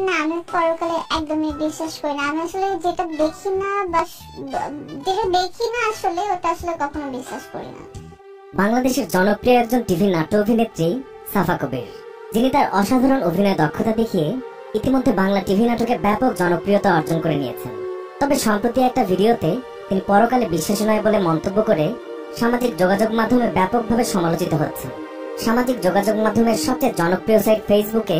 না, আমি পরকালে একদমই বিশ্বাস করি না। আমি আসলে যেটা দেখি না বা যেটা দেখি না আসলে ওটা আসলে কখনো বিশ্বাস করি না। বাংলাদেশের জনপ্রিয় একজন টিভি নাট্য অভিনেত্রী সাফা কবির, যিনি তার অসাধারণ অভিনয় দক্ষতা দেখিয়ে ইতিমধ্যে বাংলা টিভি নাটকে ব্যাপক জনপ্রিয়তা অর্জন করে নিয়েছেন। তবে সম্প্রতি একটা ভিডিওতে তিনি পরকালে বিশ্বাসী নয় বলে মন্তব্য করে সামাজিক যোগাযোগ মাধ্যমে ব্যাপকভাবে সমালোচিত হচ্ছেন। সামাজিক যোগাযোগ মাধ্যমের সবচেয়ে জনপ্রিয় সাইট ফেসবুকে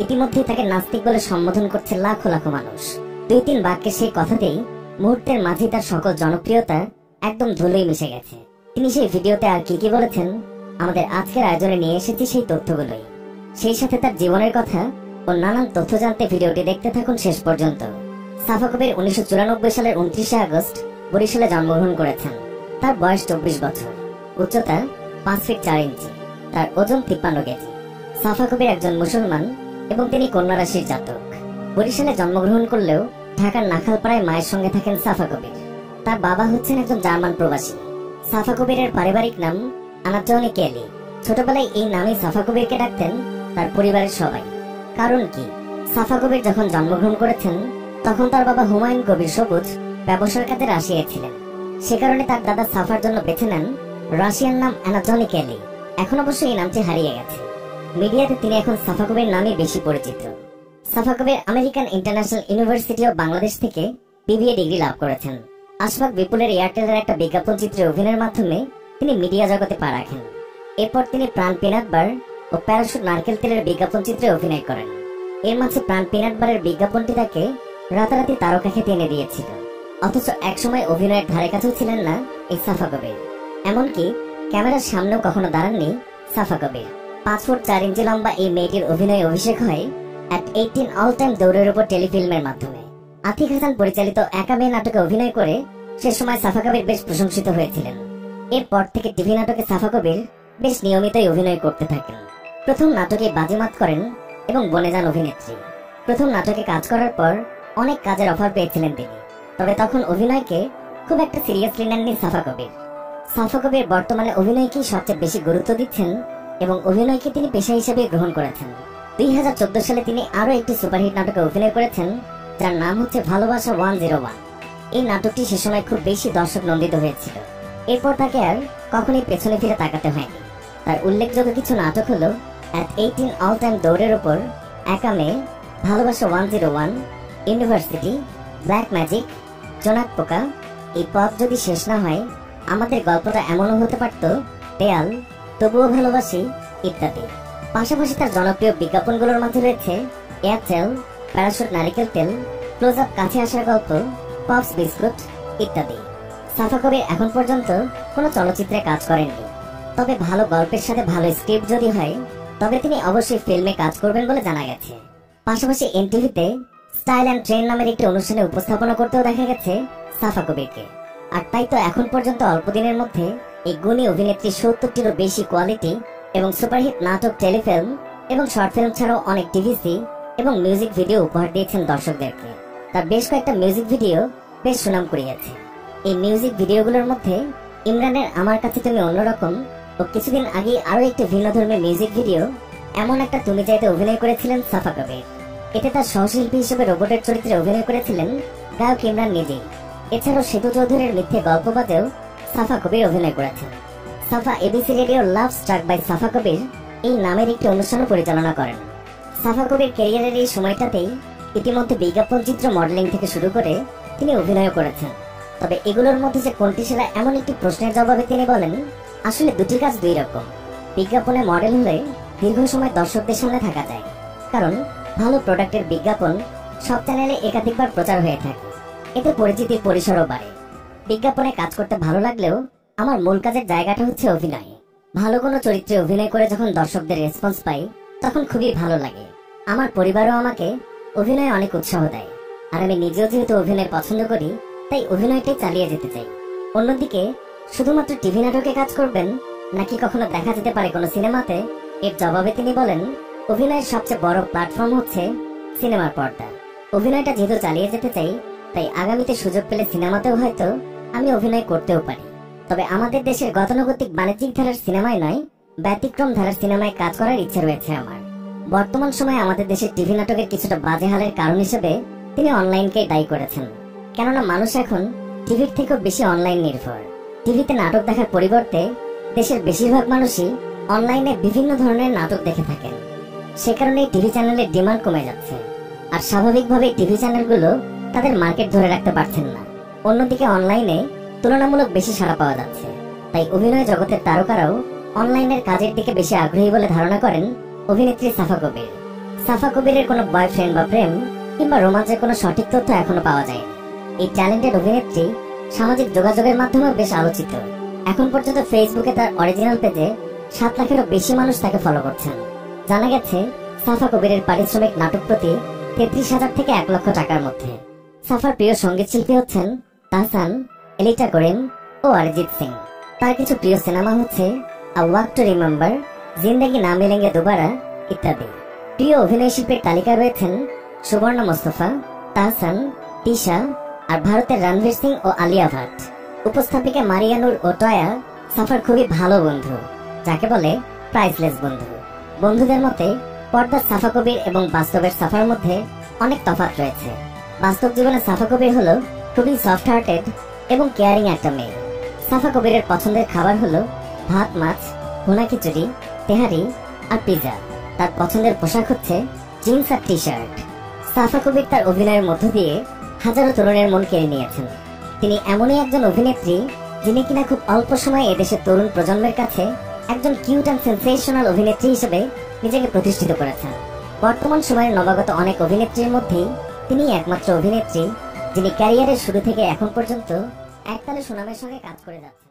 ইতিমধ্যেই তাকে নাস্তিক বলে সম্বোধন করছে লাখো লাখো মানুষ। 2-3 বাক্যের সেই কথাতেই মুহূর্তের মাঝে তার সকল জনপ্রিয়তা একদম ধুলোয় মিশে গেছে। তিনি সেই ভিডিওতে আর কি বলেছেন, আমাদের আজকের আয়োজনে নিয়ে এসেছি সেই তথ্যগুলোই। সেই সাথে তার জীবনের কথা ও নানান তথ্য জানতে ভিডিওটি দেখতে থাকুন শেষ পর্যন্ত। সাফা কবির 1994 সালের 29শে আগস্ট বরিশালে জন্মগ্রহণ করেছেন। তার বয়স 24 বছর, উচ্চতা 5 ফিট 4 ইঞ্চি, তার ওজন 53 কেজি। সাফা কবির একজন মুসলমান এবং তিনি কন্যা রাশির জাতক। বরিশালে জন্মগ্রহণ করলেও ঢাকার নাখালপাড়ায় মায়ের সঙ্গে থাকেন সাফা কবির। তার বাবা হচ্ছেন একজন জার্মান প্রবাসী। সাফা কবিরের পারিবারিক নাম আনাতোনি কেলি। ছোটবেলায় এই নামেই সাফা কবিরকে ডাকতেন তার পরিবারের সবাই। কারণ কি, সাফা কবির যখন জন্মগ্রহণ করেছেন তখন তার বাবা হুমায়ুন কবির সবুজ ব্যবসার কাজে রাশিয়ায় ছিলেন। সে কারণে তার দাদা সাফার জন্য বেছে নেন রাশিয়ান নাম আনাতোনি কেলি। এখন অবশ্য এই নামটি হারিয়ে গেছে। মিডিয়াতে তিনি এখন সাফা কবির নামে বেশি পরিচিত। Safa Kabir American International University of Bangladesh থেকে বিবিএ ডিগ্রি লাভ করেছেন। আশফাক বিপুলের এয়ারটেলের একটা বিজ্ঞাপন চিত্রে অভিনয়ের মাধ্যমে তিনি মিডিয়া জগতে পা রাখেন। এরপর তিনি প্রাণ পিনাট বার ও প্যারাশুট নারকেল তেলের বিজ্ঞাপন চিত্রে অভিনয় করেন। এর মাঝে প্রাণ পিনাট বারের বিজ্ঞাপনটি তাকে রাতারাতি তারকা খ্যাতি এনে দিয়েছিল। অথচ একসময় অভিনয়ের ধারে কাছেও ছিলেন না এই সাফা কবির। এমনকি ক্যামেরার সামনেও কখনো দাঁড়াননি সাফা কবির। 5 ফুট 4 ইঞ্চি লম্বা এই মেয়েটির অভিনয়ে অভিষেক হয় অ্যাট 18 অল টাইম দৌড়ের উপর টেলিফিল্মের মাধ্যমে। আতিক হাসান পরিচালিত একা মেয়ে নাটকে অভিনয় করে সে সময় সাফা কবির বেশ প্রশংসিত হয়েছিলেন। এরপর থেকে টিভি নাটকে সাফা কবির বেশ নিয়মিতই অভিনয় করতে থাকেন। প্রথম নাটকে বাজিমাত করেন এবং বনে যান অভিনেত্রী। প্রথম নাটকে কাজ করার পর অনেক কাজের অফার পেয়েছিলেন তিনি, তবে তখন অভিনয়কে খুব একটা সিরিয়াসলি নেননি সাফা কবির। সাফা কবির বর্তমানে অভিনয়কেই সবচেয়ে বেশি গুরুত্ব দিচ্ছেন এবং অভিনয়কে তিনি পেশা হিসেবে গ্রহণ করেছেন। 2014 সালে তিনি আরো একটি সুপারহিট নাটকে অভিনয় করেছেন যার নাম হচ্ছে ভালোবাসা 101। এই নাটকটি সে সময় খুব বেশি দর্শক নন্দিত হয়েছিল। এরপর তাকে আর কখনোই পেছনে ফিরে তাকাতে হয়নি। তার উল্লেখযোগ্য কিছু নাটক হলো অ্যাট 18 অল টাইম দৌড়ের উপর, একা মেয়ে, ভালোবাসা 101, ইউনিভার্সিটি, ব্ল্যাক ম্যাজিক, জোনাক পোকা, এই পথ যদি শেষ না হয়, আমাদের গল্পটা এমনও হতে পারত, দেয়াল, তবুও ভালোবাসি ইত্যাদি। পাশাপাশি তার জনপ্রিয় বিজ্ঞাপনগুলোর মধ্যে রয়েছে এয়ারটেল, প্যারাশুট নারিকেল তেল, ক্লোজ আপ কাছে আসার গল্প, পপস বিস্কুট ইত্যাদি। সাফা কবির এখন পর্যন্ত কোনো চলচ্চিত্রে কাজ করেননি, তবে ভালো গল্পের সাথে ভালো স্ক্রিপ্ট যদি হয় তবে তিনি অবশ্যই ফিল্মে কাজ করবেন বলে জানা গেছে। পাশাপাশি এনটিভিতে স্টাইল অ্যান্ড ট্রেন্ড নামের একটি অনুষ্ঠানে উপস্থাপনা করতেও দেখা গেছে সাফা কবিরকে। আর তাই তো এখন পর্যন্ত অল্প দিনের মধ্যে এই গুণী অভিনেত্রী 70টিরও বেশি কোয়ালিটি এবং সুপারহিট নাটক, টেলিফিল্ম এবং শর্ট ফিল্ম ছাড়াও অনেক টিভিসি এবং মিউজিক ভিডিও উপহার দিয়েছেন দর্শকদেরকে। তার বেশ কয়েকটা মিউজিক ভিডিও বেশ সুনাম কুড়িয়েছে। এই মিউজিক ভিডিওগুলোর মধ্যে ইমরানের আমার কাছে তুমি অন্যরকম ও কিছুদিন আগে আরো একটি ভিন্ন ধর্মের মিউজিক ভিডিও এমন একটা তুমি চাইতে অভিনয় করেছিলেন সাফা কবির। এতে তার সহশিল্পী হিসেবে রোবটের চরিত্রে অভিনয় করেছিলেন গায়ক ইমরান নিজেই। এছাড়াও সেতু চৌধুরীর মিথ্যে গল্পবাদেও সাফা কবির অভিনয় করেছেন। Safa ABC radio love struck by Safa Kabir এই নামের একটি অনুষ্ঠানও পরিচালনা করেন। সাফা কবির ক্যারিয়ারের এই সময়টাতেই ইতিমধ্যে বিজ্ঞাপন চিত্র, মডেলিং থেকে শুরু করে তিনি অভিনয় করেছেন। তবে এগুলোর মধ্যে যে কোনটি সেরা, এমন একটি প্রশ্নের জবাবে তিনি বলেন, আসলে দুটি কাজ দুই রকম। বিজ্ঞাপনে মডেল হলে দীর্ঘ সময় দর্শকদের সামনে থাকা যায়, কারণ ভালো প্রোডাক্টের বিজ্ঞাপন সব চ্যানেলে একাধিকবার প্রচার হয়ে থাকে, এতে পরিচিতির পরিসরও বাড়ে। বিজ্ঞাপনে কাজ করতে ভালো লাগলেও আমার মূল কাজের জায়গাটা হচ্ছে অভিনয়। ভালো কোনো চরিত্রে অভিনয় করে যখন দর্শকদের রেসপন্স পাই তখন খুবই ভালো লাগে। আমার পরিবারও আমাকে অভিনয়ে অনেক উৎসাহ দেয়, আর আমি নিজেও যেহেতু অভিনয় পছন্দ করি তাই অভিনয়টাই চালিয়ে যেতে চাই। অন্যদিকে শুধুমাত্র টিভি নাটকে কাজ করবেন নাকি কখনো দেখা যেতে পারে কোনো সিনেমাতে, এর জবাবে তিনি বলেন, অভিনয়ের সবচেয়ে বড় প্ল্যাটফর্ম হচ্ছে সিনেমার পর্দা। অভিনয়টা যেহেতু চালিয়ে যেতে চাই তাই আগামীতে সুযোগ পেলে সিনেমাতেও হয়তো আমি অভিনয় করতেও পারি। তবে আমাদের দেশের গতানুগতিক বাণিজ্যিক ধারার সিনেমায় নয়, ব্যতিক্রম ধারার সিনেমায় কাজ করার ইচ্ছে রয়েছে আমার। বর্তমান সময়ে আমাদের দেশের টিভি নাটকের কিছুটা বাজে হালের কারণ হিসেবে তিনি অনলাইনকে দায়ী করেছেন। কেননা মানুষ এখন টিভির থেকেও বেশি অনলাইন নির্ভর। টিভিতে নাটক দেখার পরিবর্তে দেশের বেশিরভাগ মানুষই অনলাইনে বিভিন্ন ধরনের নাটক দেখে থাকেন। সে কারণে টিভি চ্যানেলের ডিমান্ড কমে যাচ্ছে, আর স্বাভাবিকভাবেই টিভি চ্যানেলগুলো তাদের মার্কেট ধরে রাখতে পারছেন না। অন্যদিকে অনলাইনে তুলনামূলক বেশি সাড়া পাওয়া যাচ্ছে, তাই অভিনয় জগতের তারকারাও অনলাইনের কাজের দিকে বেশি আগ্রহী বলে ধারণা করেন অভিনেত্রী সাফা কবির। সাফা কবিরের কোনো বয়ফ্রেন্ড বা প্রেম কিংবা রোমাঞ্চের কোনো সঠিক তথ্য এখনো পাওয়া যায়। এই ট্যালেন্টেড অভিনেত্রী সামাজিক যোগাযোগের মাধ্যমে বেশ আলোচিত। এখন পর্যন্ত ফেসবুকে তার অরিজিনাল পেজে 7 লাখেরও বেশি মানুষ তাকে ফলো করছেন। জানা গেছে সাফা কবিরের পারিশ্রমিক নাটক প্রতি 33,000 থেকে 1 লক্ষ টাকার মধ্যে। সাফার প্রিয় সঙ্গীত শিল্পী হচ্ছেন তাহসান, এলিটা করিম ও অরিজিৎ সিং। তার কিছু প্রিয় সিনেমা হচ্ছে আ ওয়াক টু রিমেম্বার, জিন্দেগি না মিলেঙ্গে দুবারা ইত্যাদি। প্রিয় অভিনয় শিল্পীর তালিকায় রয়েছেন সুবর্ণা মোস্তফা, তাহসান, তিশা আর ভারতের রণবীর সিং ও আলিয়া ভাট। উপস্থাপিকা মারিয়ানুর ও টয়া সাফার খুবই ভালো বন্ধু, যাকে বলে প্রাইসলেস বন্ধু। বন্ধুদের মতে পর্দার সাফা কবির এবং বাস্তবের সাফার মধ্যে অনেক তফাৎ রয়েছে। বাস্তব জীবনে সাফা কবির হলো খুবই সফট হার্টেড এবং কেয়ারিং একটা মেয়ে। সাফা কবিরের পছন্দের খাবার হলো ভাত, মাছ, ভুনা খিচুড়ি, তেহারি আর পিজা। তার পছন্দের পোশাক হচ্ছে জিন্স আর টি শার্ট। সাফা কবির তার অভিনয়ের মধ্য দিয়ে হাজারো তরুণের মন কেড়ে নিয়েছেন। তিনি এমনই একজন অভিনেত্রী যিনি কিনা খুব অল্প সময়ে এদেশের তরুণ প্রজন্মের কাছে একজন কিউট অ্যান্ড সেন্সেশনাল অভিনেত্রী হিসেবে নিজেকে প্রতিষ্ঠিত করেছেন। বর্তমান সময়ের নবাগত অনেক অভিনেত্রীর মধ্যেই তিনি একমাত্র অভিনেত্রী যিনি ক্যারিয়ারের শুরু থেকে এখন পর্যন্ত একতালে সুনামের সঙ্গে কাজ করে যাচ্ছেন।